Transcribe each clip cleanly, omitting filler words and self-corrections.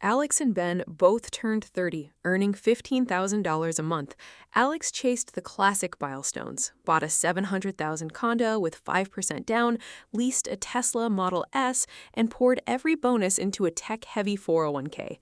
Alex and Ben both turned 30, earning $15,000 a month. Alex chased the classic milestones, bought a $700,000 condo with 5% down, leased a Tesla Model S, and poured every bonus into a tech-heavy 401k.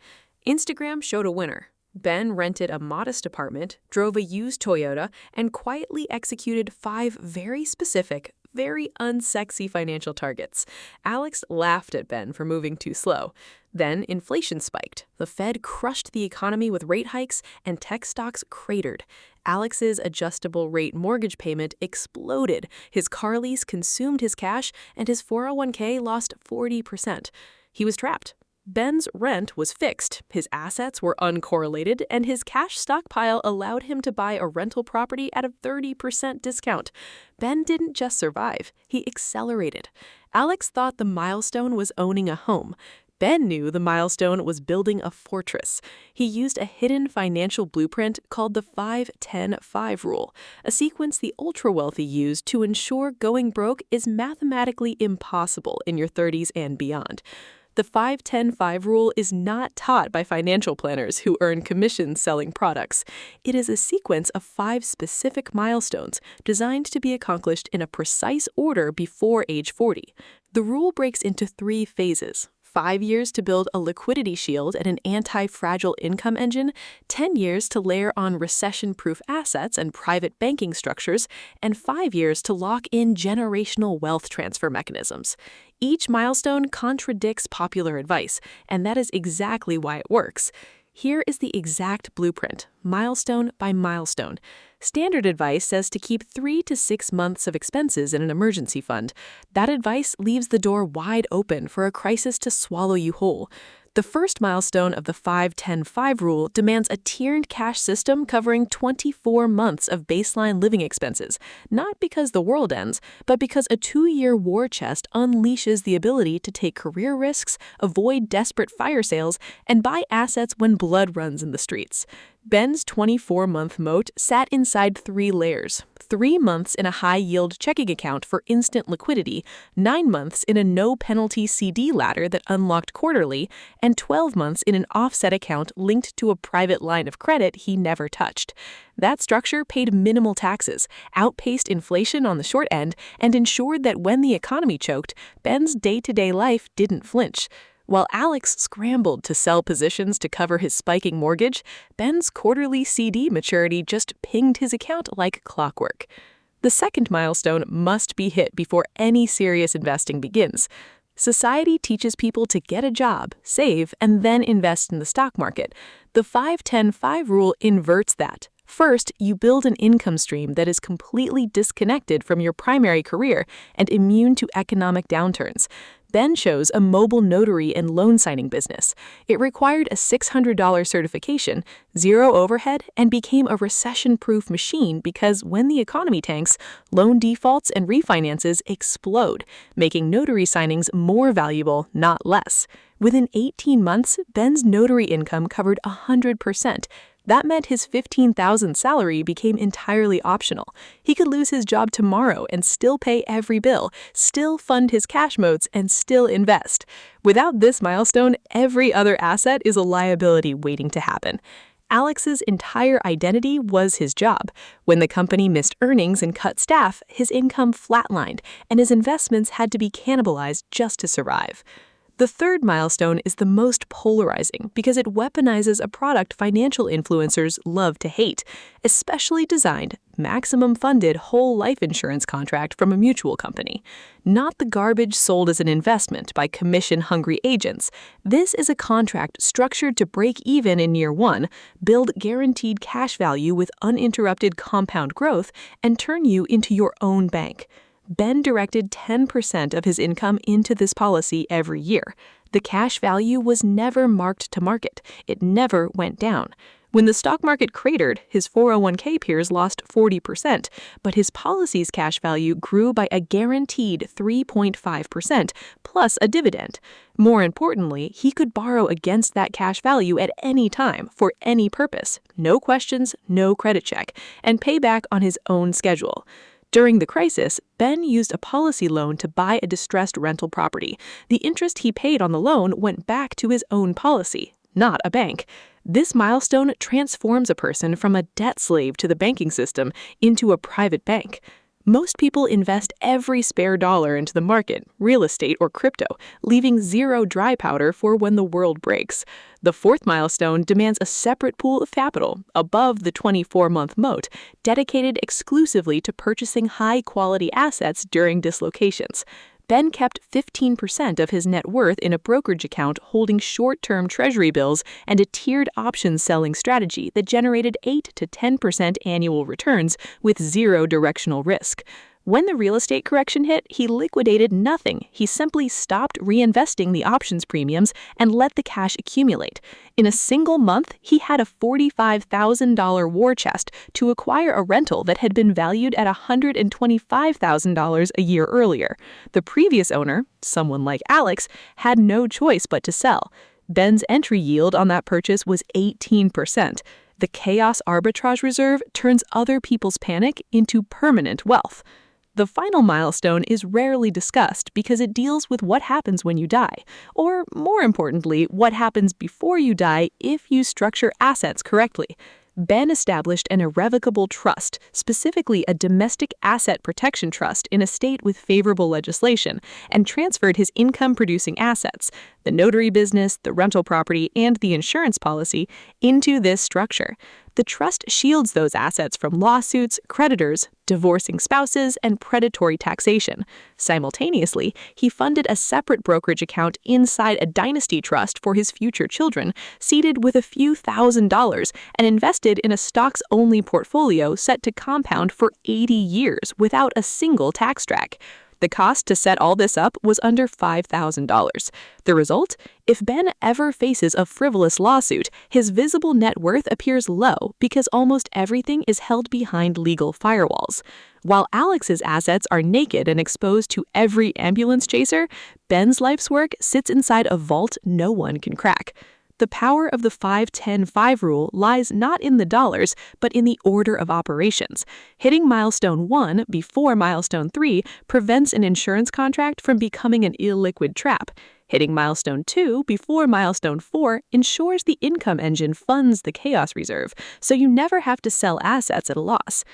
Instagram showed a winner. Ben rented a modest apartment, drove a used Toyota, and quietly executed 5 very specific, very unsexy financial targets. Alex laughed at Ben for moving too slow. Then inflation spiked. The Fed crushed the economy with rate hikes, and tech stocks cratered. Alex's adjustable rate mortgage payment exploded. His car lease consumed his cash, and his 401k lost 40%. He was trapped. Ben's rent was fixed, his assets were uncorrelated, and his cash stockpile allowed him to buy a rental property at a 30% discount. Ben didn't just survive, he accelerated. Alex thought the milestone was owning a home. Ben knew the milestone was building a fortress. He used a hidden financial blueprint called the 5-10-5 rule, a sequence the ultra-wealthy use to ensure going broke is mathematically impossible in your 30s and beyond. The 5-10-5 rule is not taught by financial planners who earn commissions selling products. It is a sequence of 5 specific milestones designed to be accomplished in a precise order before age 40. The rule breaks into 3 phases. 5 years to build a liquidity shield and an anti-fragile income engine, 10 years to layer on recession-proof assets and private banking structures, and 5 years to lock in generational wealth transfer mechanisms. Each milestone contradicts popular advice, and that is exactly why it works. Here is the exact blueprint, milestone by milestone. Standard advice says to keep 3 to 6 months of expenses in an emergency fund. That advice leaves the door wide open for a crisis to swallow you whole. The first milestone of the 5-10-5 rule demands a tiered cash system covering 24 months of baseline living expenses, not because the world ends, but because a 2-year war chest unleashes the ability to take career risks, avoid desperate fire sales, and buy assets when blood runs in the streets. Ben's 24-month moat sat inside 3 layers. 3 months in a high-yield checking account for instant liquidity, 9 months in a no-penalty CD ladder that unlocked quarterly, and 12 months in an offset account linked to a private line of credit he never touched. That structure paid minimal taxes, outpaced inflation on the short end, and ensured that when the economy choked, Ben's day-to-day life didn't flinch. While Alex scrambled to sell positions to cover his spiking mortgage, Ben's quarterly CD maturity just pinged his account like clockwork. The second milestone must be hit before any serious investing begins. Society teaches people to get a job, save, and then invest in the stock market. The 5-10-5 rule inverts that. First, you build an income stream that is completely disconnected from your primary career and immune to economic downturns. Ben chose a mobile notary and loan signing business. It required a $600 certification, 0 overhead, and became a recession-proof machine because when the economy tanks, loan defaults and refinances explode, making notary signings more valuable, not less. Within 18 months, Ben's notary income covered 100%. That meant his $15,000 salary became entirely optional. He could lose his job tomorrow and still pay every bill, still fund his cash modes, and still invest. Without this milestone, every other asset is a liability waiting to happen. Alex's entire identity was his job. When the company missed earnings and cut staff, his income flatlined, and his investments had to be cannibalized just to survive. The third milestone is the most polarizing because it weaponizes a product financial influencers love to hate, especially designed, maximum-funded whole life insurance contract from a mutual company. Not the garbage sold as an investment by commission-hungry agents. This is a contract structured to break even in year 1, build guaranteed cash value with uninterrupted compound growth, and turn you into your own bank. Ben directed 10% of his income into this policy every year. The cash value was never marked to market. It never went down. When the stock market cratered, his 401k peers lost 40%, but his policy's cash value grew by a guaranteed 3.5% plus a dividend. More importantly, he could borrow against that cash value at any time for any purpose, no questions, no credit check, and pay back on his own schedule. During the crisis, Ben used a policy loan to buy a distressed rental property. The interest he paid on the loan went back to his own policy. not a bank. This milestone transforms a person from a debt slave to the banking system into a private bank. Most people invest every spare dollar into the market, real estate, or crypto, leaving zero dry powder for when the world breaks. The fourth milestone demands a separate pool of capital, above the 24-month moat, dedicated exclusively to purchasing high-quality assets during dislocations. Ben kept 15% of his net worth in a brokerage account holding short-term treasury bills and a tiered options selling strategy that generated 8 to 10% annual returns with zero directional risk. When the real estate correction hit, he liquidated nothing. He simply stopped reinvesting the options premiums and let the cash accumulate. In a single month, he had a $45,000 war chest to acquire a rental that had been valued at $125,000 a year earlier. The previous owner, someone like Alex, had no choice but to sell. Ben's entry yield on that purchase was 18%. The chaos arbitrage reserve turns other people's panic into permanent wealth. The final milestone is rarely discussed because it deals with what happens when you die, or more importantly, what happens before you die if you structure assets correctly. Ben established an irrevocable trust, specifically a domestic asset protection trust in a state with favorable legislation, and transferred his income-producing assets, the notary business, the rental property, and the insurance policy, into this structure. The trust shields those assets from lawsuits, creditors, divorcing spouses, and predatory taxation. Simultaneously, he funded a separate brokerage account inside a dynasty trust for his future children, seeded with a few $1,000s, and invested in a stocks-only portfolio set to compound for 80 years without a single tax drag. The cost to set all this up was under $5,000. The result? If Ben ever faces a frivolous lawsuit, his visible net worth appears low because almost everything is held behind legal firewalls. While Alex's assets are naked and exposed to every ambulance chaser, Ben's life's work sits inside a vault no one can crack. The power of the 5-10-5 rule lies not in the dollars, but in the order of operations. Hitting milestone 1 before milestone 3 prevents an insurance contract from becoming an illiquid trap. Hitting milestone 2 before milestone 4 ensures the income engine funds the chaos reserve, so you never have to sell assets at a loss.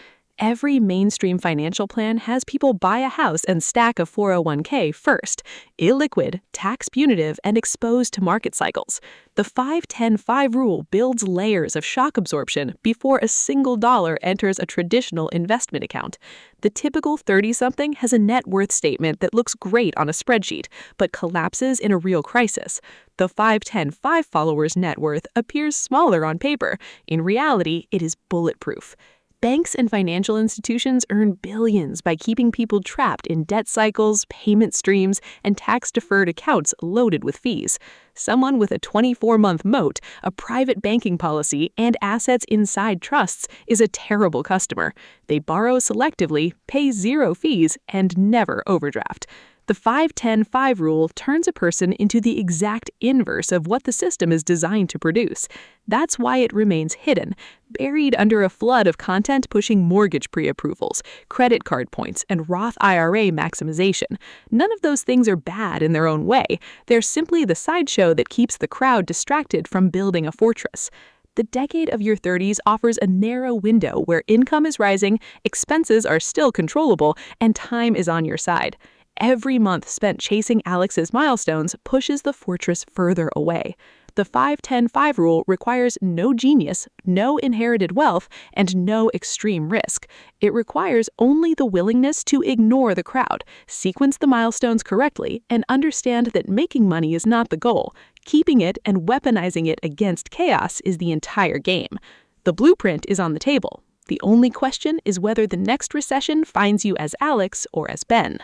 Every mainstream financial plan has people buy a house and stack a 401k first, illiquid, tax punitive, and exposed to market cycles. The 5-10-5 rule builds layers of shock absorption before a single dollar enters a traditional investment account. The typical 30-something has a net worth statement that looks great on a spreadsheet, but collapses in a real crisis. The 5-10-5 follower's net worth appears smaller on paper. In reality, it is bulletproof. Banks and financial institutions earn billions by keeping people trapped in debt cycles, payment streams, and tax-deferred accounts loaded with fees. Someone with a 24-month moat, a private banking policy, and assets inside trusts is a terrible customer. They borrow selectively, pay zero fees, and never overdraft. The 5-10-5 rule turns a person into the exact inverse of what the system is designed to produce. That's why it remains hidden, buried under a flood of content pushing mortgage pre-approvals, credit card points, and Roth IRA maximization. None of those things are bad in their own way. They're simply the sideshow that keeps the crowd distracted from building a fortress. The decade of your 30s offers a narrow window where income is rising, expenses are still controllable, and time is on your side. Every month spent chasing Alex's milestones pushes the fortress further away. The 5-10-5 rule requires no genius, no inherited wealth, and no extreme risk. It requires only the willingness to ignore the crowd, sequence the milestones correctly, and understand that making money is not the goal. Keeping it and weaponizing it against chaos is the entire game. The blueprint is on the table. The only question is whether the next recession finds you as Alex or as Ben.